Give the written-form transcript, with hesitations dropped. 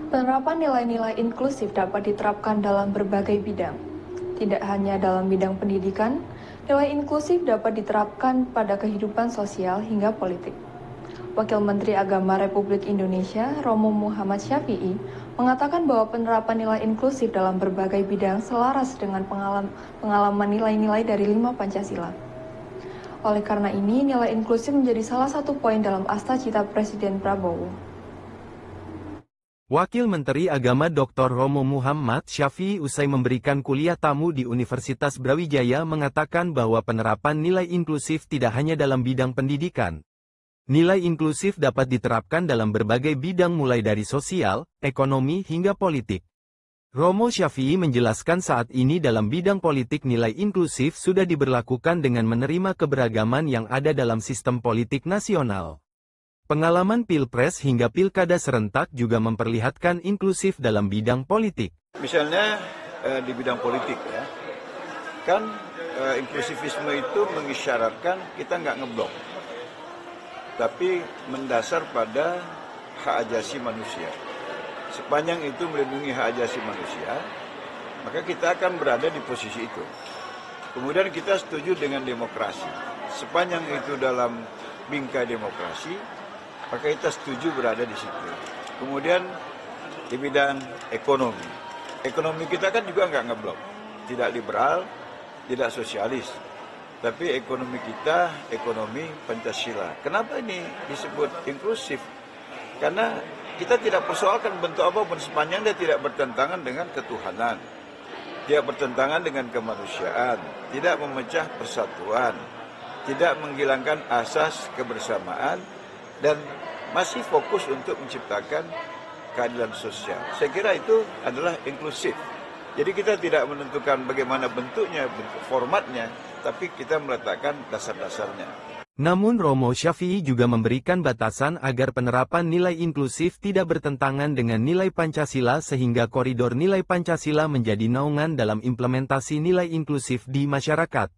Penerapan nilai-nilai inklusif dapat diterapkan dalam berbagai bidang. Tidak hanya dalam bidang pendidikan, nilai inklusif dapat diterapkan pada kehidupan sosial hingga politik. Wakil Menteri Agama Republik Indonesia, Romo Muhammad Syafi'i, mengatakan bahwa penerapan nilai inklusif dalam berbagai bidang selaras dengan pengalaman nilai-nilai dari 5 Pancasila. Oleh karena ini, nilai inklusif menjadi salah satu poin dalam Astacita Presiden Prabowo. Wakil Menteri Agama Dr. Romo Muhammad Syafi'i usai memberikan kuliah tamu di Universitas Brawijaya mengatakan bahwa penerapan nilai inklusif tidak hanya dalam bidang pendidikan. Nilai inklusif dapat diterapkan dalam berbagai bidang mulai dari sosial, ekonomi hingga politik. Romo Syafi'i menjelaskan saat ini dalam bidang politik nilai inklusif sudah diberlakukan dengan menerima keberagaman yang ada dalam sistem politik nasional. Pengalaman Pilpres hingga Pilkada serentak juga memperlihatkan inklusif dalam bidang politik. Misalnya di bidang politik ya, kan inklusivisme itu mengisyaratkan kita nggak ngeblok, tapi mendasar pada hak asasi manusia. Sepanjang itu melindungi hak asasi manusia, maka kita akan berada di posisi itu. Kemudian kita setuju dengan demokrasi. Sepanjang itu dalam bingkai demokrasi, maka kita setuju berada di situ. Kemudian di bidang ekonomi. Ekonomi kita kan juga nggak ngeblok. Tidak liberal, tidak sosialis. Tapi ekonomi kita, ekonomi Pancasila. Kenapa ini disebut inklusif? Karena kita tidak persoalkan bentuk apapun sepanjang dia tidak bertentangan dengan ketuhanan. Tidak bertentangan dengan kemanusiaan. Tidak memecah persatuan. Tidak menghilangkan asas kebersamaan. Dan masih fokus untuk menciptakan keadilan sosial. Saya kira itu adalah inklusif. Jadi kita tidak menentukan bagaimana bentuknya, bentuk formatnya, tapi kita meletakkan dasar-dasarnya. Namun Romo Syafi'i juga memberikan batasan agar penerapan nilai inklusif tidak bertentangan dengan nilai Pancasila sehingga koridor nilai Pancasila menjadi naungan dalam implementasi nilai inklusif di masyarakat.